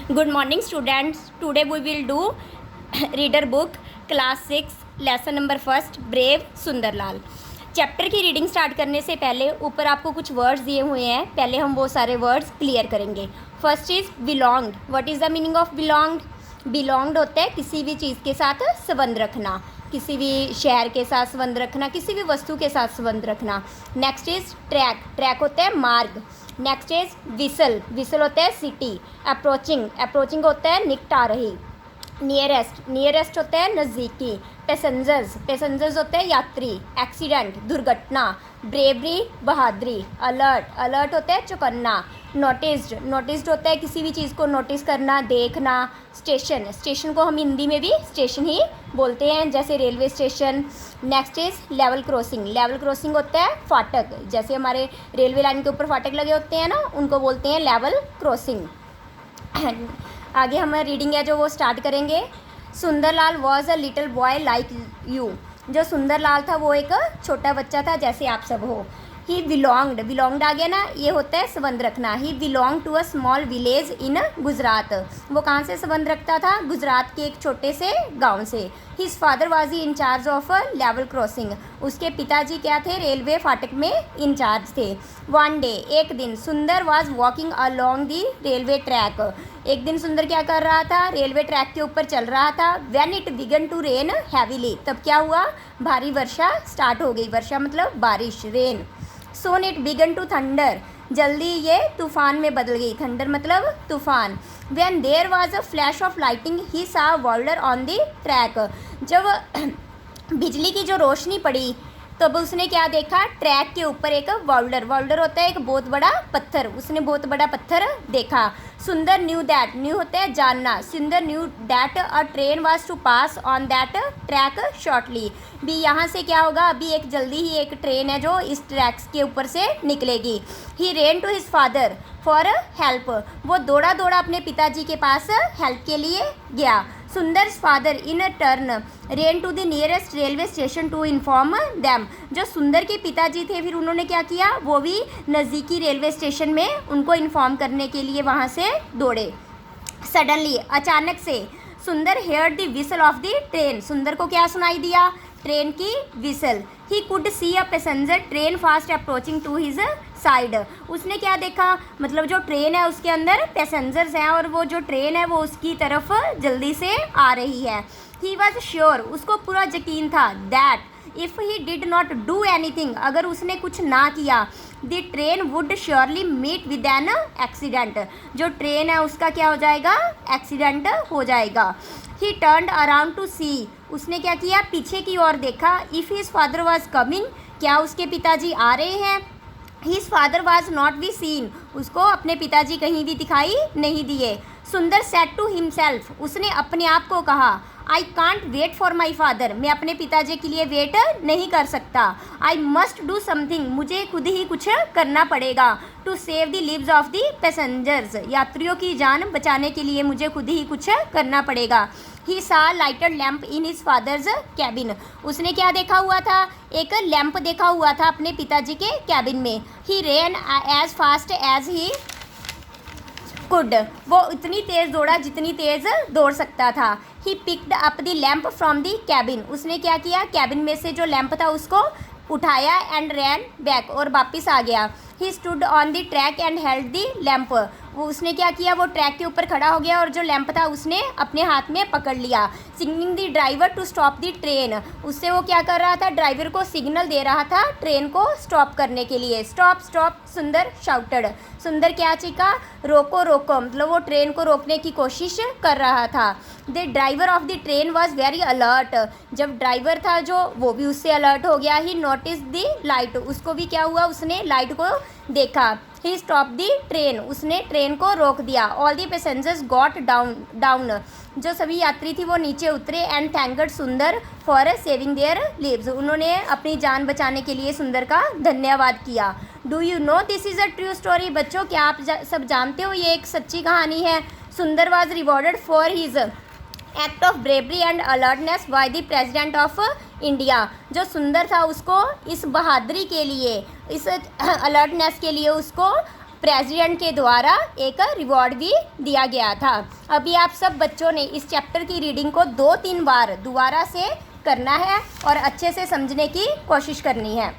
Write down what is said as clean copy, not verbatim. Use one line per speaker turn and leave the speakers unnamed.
Good morning students. Today we will do reader book class 6 lesson number 1 brave Sundarlal. Chapter की reading start करने से पहले ऊपर आपको कुछ वर्ड्स दिए हुए हैं, पहले हम वो सारे वर्ड्स क्लियर करेंगे। First is belonged. What is the meaning of belonged? Belonged होता है किसी भी चीज़ के साथ संबंध रखना, किसी भी शहर के साथ संबंध रखना, किसी भी वस्तु के साथ संबंध रखना। Next is track. ट्रैक होता है मार्ग। Next is whistle. विसल होता है सिटी। अप्रोचिंग। अप्रोचिंग होता है निकट आ रही। नियरेस्ट। नियरेस्ट होता है नज़दीकी। पैसेंजर्स। पैसेंजर्स होते हैं यात्री। एक्सीडेंट दुर्घटना। ब्रेवरी बहादुरी। अलर्ट। अलर्ट होता है चौकन्ना। नोटिस्ड। नोटिस्ड होता है किसी भी चीज़ को नोटिस करना, देखना। स्टेशन। स्टेशन को हम हिंदी में भी स्टेशन ही बोलते हैं, जैसे railway station. Next is level crossing. Level crossing होता है फाटक, जैसे हमारे रेलवे लाइन के ऊपर फाटक लगे होते हैं ना, उनको बोलते हैं लेवल क्रॉसिंग। आगे हम रीडिंग है जो वो स्टार्ट करेंगे। Sundarlal was a little boy like you. जो सुंदरलाल था वो एक छोटा बच्चा था जैसे आप सब हो। ही बिलोंग्ड। बिलोंग्ड आ गया ना, ये होता है संबंध रखना। He belong to a small village in Gujarat. वो कहाँ से संबंध रखता था? गुजरात के एक छोटे से गांव से। His father was in charge of a level crossing. उसके पिताजी क्या थे? रेलवे फाटक में इंचार्ज थे। वन डे, एक दिन, सुंदर was walking along the railway track. एक दिन सुंदर क्या कर रहा था? रेलवे ट्रैक के ऊपर चल रहा था। When it began to rain heavily. तब क्या हुआ? भारी वर्षा स्टार्ट हो गई। वर्षा मतलब बारिश, rain. Soon it began to thunder. जल्दी ये तूफान में बदल गई। थंडर मतलब तूफान। When there was a flash of lightning he saw boulder on the track. जब बिजली की जो रोशनी पड़ी तब उसने क्या देखा? ट्रैक के ऊपर एक वर्ल्डर। वर्ल्डर होता है एक बहुत बड़ा पत्थर। उसने बहुत बड़ा पत्थर देखा। सुंदर न्यू दैट। न्यू होता है जानना। Sundar knew that a train was to pass on that track shortly. भी यहाँ से क्या होगा? अभी एक जल्दी ही एक ट्रेन है जो इस ट्रैक के ऊपर से निकलेगी। He ran to his father for help. वो दौड़ा दौड़ा अपने पिताजी के पास हेल्प के लिए गया। Sundar's father in turn ran to the nearest railway station to inform them. जो सुंदर के पिताजी थे फिर उन्होंने क्या किया? वो भी नज़दीकी रेलवे स्टेशन में उनको इन्फॉर्म करने के लिए वहाँ से दौड़े। सडनली, अचानक से, Sundar heard the whistle of the train. Sundar को क्या सुनाई दिया? ट्रेन की whistle. He could see a passenger train fast approaching to his side. उसने क्या देखा? मतलब जो ट्रेन है उसके अंदर पैसेंजर्स हैं और वो जो ट्रेन है वो उसकी तरफ जल्दी से आ रही है। He was sure. उसको पूरा यकीन था that if he did not do anything, अगर उसने कुछ ना किया, the train would surely meet with an accident. जो ट्रेन है उसका क्या हो जाएगा? एक्सीडेंट हो जाएगा। He turned around to see. उसने क्या किया? पीछे की ओर देखा। If his father was coming, क्या उसके पिताजी आ रहे हैं? His father was not be scene. उसको अपने पिताजी कहीं भी दिखाई नहीं दिए। सुंदर सेड टू हिमसेल्फ। उसने अपने आप को कहा, I can't wait for my father. मैं अपने पिताजी के लिए वेट नहीं कर सकता। I must do something. मुझे खुद ही कुछ करना पड़ेगा। To save the lives of the passengers. यात्रियों की जान बचाने के लिए मुझे खुद ही कुछ करना पड़ेगा। ही सा lighted lamp in his father's cabin. उसने क्या देखा हुआ था? एक लैम्प देखा हुआ था अपने पिताजी के कैबिन में। He ran as fast as he could. वो इतनी तेज़ दौड़ा जितनी तेज़ दौड़ सकता था। He picked up the lamp from the cabin. उसने क्या किया? कैबिन में से जो लैम्प था उसको उठाया एंड रैन बैक, और वापस आ गया। He stood on the track and held the lamp. वो उसने क्या किया? वो ट्रैक के ऊपर खड़ा हो गया और जो लैंप था उसने अपने हाथ में पकड़ लिया। Signalling the driver to stop the train. उससे वो क्या कर रहा था? ड्राइवर को सिग्नल दे रहा था ट्रेन को स्टॉप करने के लिए। स्टॉप स्टॉप, सुंदर शाउटेड। सुंदर क्या चीखा? रोको रोको, मतलब वो ट्रेन को रोकने की कोशिश कर रहा था। The driver of the train was very alert. जब ड्राइवर था जो, वो भी उससे अलर्ट हो गया। ही नोटिस द लाइट। उसको भी क्या हुआ? उसने लाइट को देखा। ही स्टॉप दी ट्रेन। उसने ट्रेन को रोक दिया। All the passengers got down. जो सभी यात्री थी वो नीचे उतरे। एंड थैंक्ड सुंदर फॉर सेविंग देयर लिव्स। उन्होंने अपनी जान बचाने के लिए सुंदर का धन्यवाद किया। Do you know this is a true story. बच्चों, क्या आप सब जानते हो ये एक सच्ची कहानी है। सुंदर was rewarded for his act of bravery and alertness by the president of India. जो सुंदर था उसको इस बहादुरी के लिए, इस अलर्टनेस के लिए उसको प्रेसिडेंट के द्वारा एक रिवॉर्ड भी दिया गया था। अभी आप सब बच्चों ने इस चैप्टर की रीडिंग को 2-3 बार दोबारा से करना है और अच्छे से समझने की कोशिश करनी है।